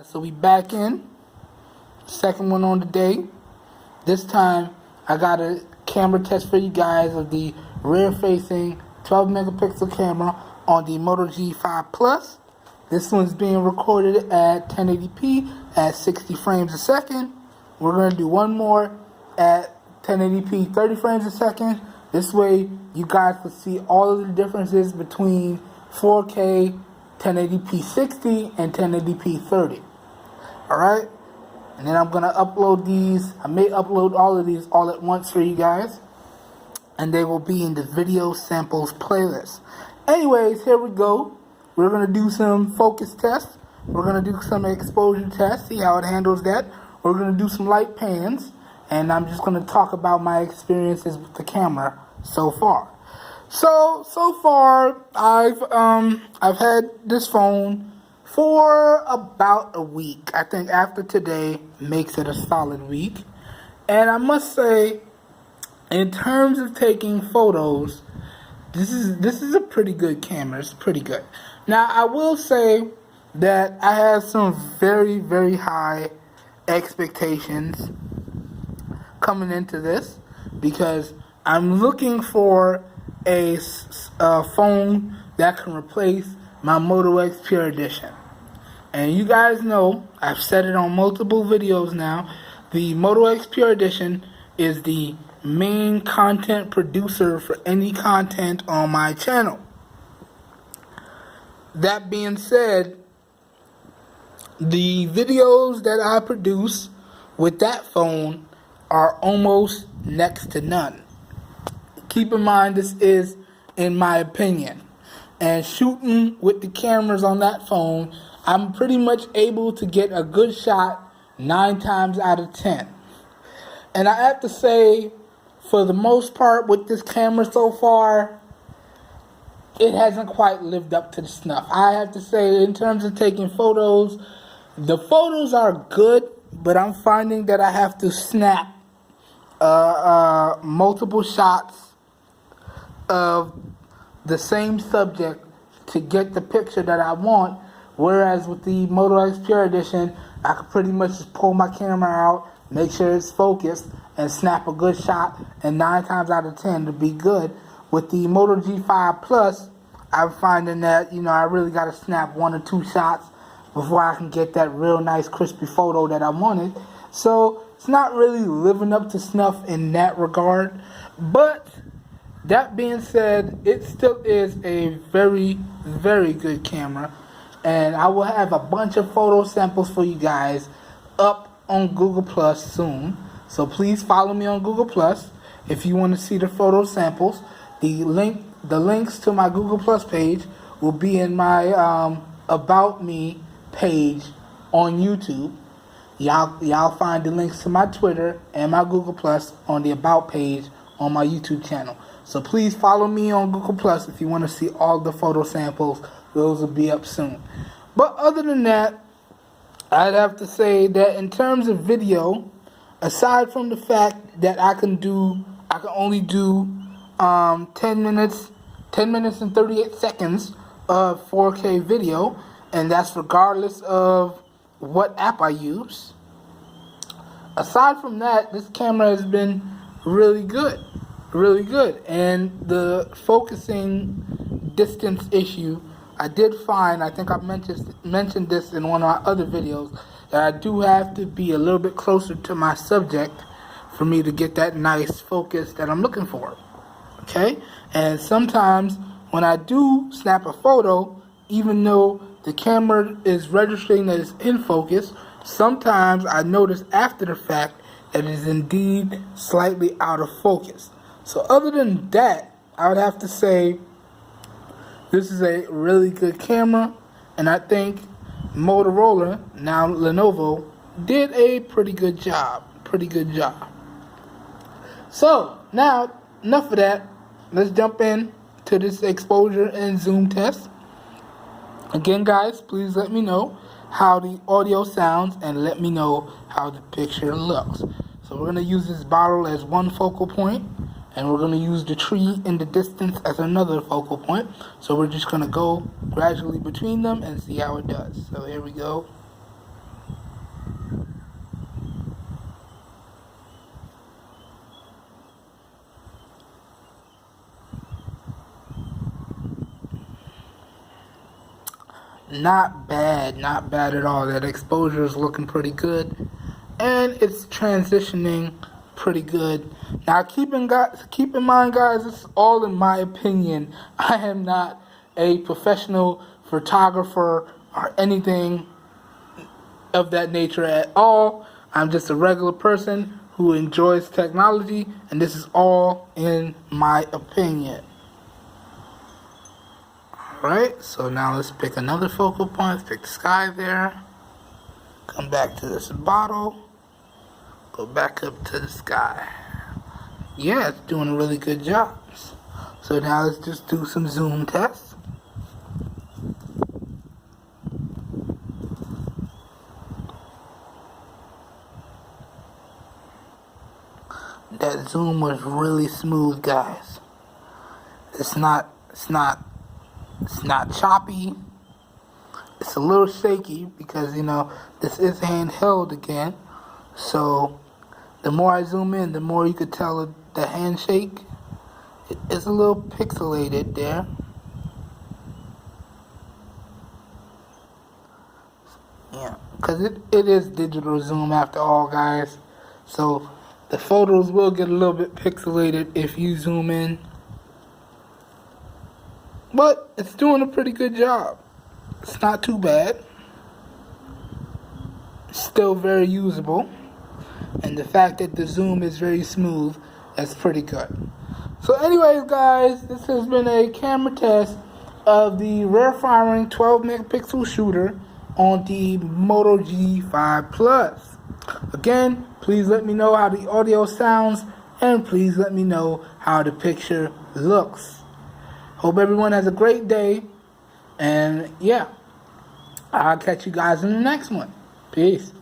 So we back in, second one on the day. This time I got a camera test for you guys of the rear facing 12 megapixel camera on the Moto G5 Plus. This one's being recorded at 1080p at 60 frames a second. We're going to do one more at 1080p 30 frames a second. This way you guys can see all of the differences between 4K 1080p 60 and 1080p 30. Alright? And then I'm going to upload these. I may upload all of these all at once for you guys. And they will be in the video samples playlist. Anyways, here we go. We're going to do some focus tests. We're going to do some exposure tests, see how it handles that. We're going to do some light pans. And I'm just going to talk about my experiences with the camera so far. So far, I've had this phone for about a week. I think after today makes it a solid week. And I must say, in terms of taking photos, this is a pretty good camera. It's pretty good. Now, I will say that I have some very, very high expectations coming into this because I'm looking for a phone that can replace my Moto X Pure Edition. And you guys know, I've said it on multiple videos now, the Moto X Pure Edition is the main content producer for any content on my channel. That being said, the videos that I produce with that phone are almost next to none. Keep in mind, this is in my opinion. And shooting with the cameras on that phone, I'm pretty much able to get a good shot 9 times out of 10. And I have to say, for the most part with this camera so far, it hasn't quite lived up to the snuff. I have to say, in terms of taking photos, the photos are good, but I'm finding that I have to snap multiple shots of the same subject to get the picture that I want, whereas with the Moto X Pure Edition, I can pretty much just pull my camera out, make sure it's focused, and snap a good shot, and 9 times out of 10 to be good. With the Moto G5 Plus, I'm finding that, I really got to snap 1 or 2 shots before I can get that real nice crispy photo that I wanted. So it's not really living up to snuff in that regard. But that being said, it still is a very, very good camera. And I will have a bunch of photo samples for you guys up on Google Plus soon. So please follow me on Google Plus if you want to see the photo samples. The links to my Google Plus page will be in my About Me page on YouTube. Y'all find the links to my Twitter and my Google Plus on the About page on my YouTube channel. So please follow me on Google Plus if you want to see all the photo samples. Those will be up soon. But other than that, I'd have to say that in terms of video, aside from the fact that I can only do 10 minutes and 38 seconds of 4K video, and that's regardless of what app I use. Aside from that, this camera has been really good. Really good. And the focusing distance issue, I did find, I think I mentioned this in one of my other videos, that I do have to be a little bit closer to my subject for me to get that nice focus that I'm looking for. Okay? And sometimes when I do snap a photo, even though the camera is registering that it's in focus, sometimes I notice after the fact that it is indeed slightly out of focus. So other than that, I would have to say this is a really good camera, and I think Motorola, now Lenovo, did a pretty good job. So now, enough of that. Let's jump in to this exposure and zoom test. Again, guys, please let me know how the audio sounds and let me know how the picture looks. So we're going to use this bottle as one focal point, and we're going to use the tree in the distance as another focal point. So we're just going to go gradually between them and see how it does. So here we go. not bad at all. That exposure is looking pretty good, and it's transitioning pretty good. Now keep in mind, guys, this is all in my opinion. I am not a professional photographer or anything of that nature at all. I'm just a regular person who enjoys technology, and this is all in my opinion. Alright, so now let's pick another focal point. Let's pick the sky there. Come back to this bottle. Go back up to the sky. Yeah, it's doing a really good job. So now let's just do some zoom tests. That zoom was really smooth, guys. It's not choppy. It's a little shaky because, you know, this is handheld again. So the more I zoom in, the more you could tell the handshake. It's a little pixelated there. Yeah, because it is digital zoom after all, guys. So the photos will get a little bit pixelated if you zoom in. But it's doing a pretty good job. It's not too bad. It's still very usable. And the fact that the zoom is very smooth, that's pretty good. So anyways, guys, this has been a camera test of the rear firing 12 megapixel shooter on the Moto G5 Plus. Again, please let me know how the audio sounds, and please let me know how the picture looks. Hope everyone has a great day, and yeah, I'll catch you guys in the next one. Peace.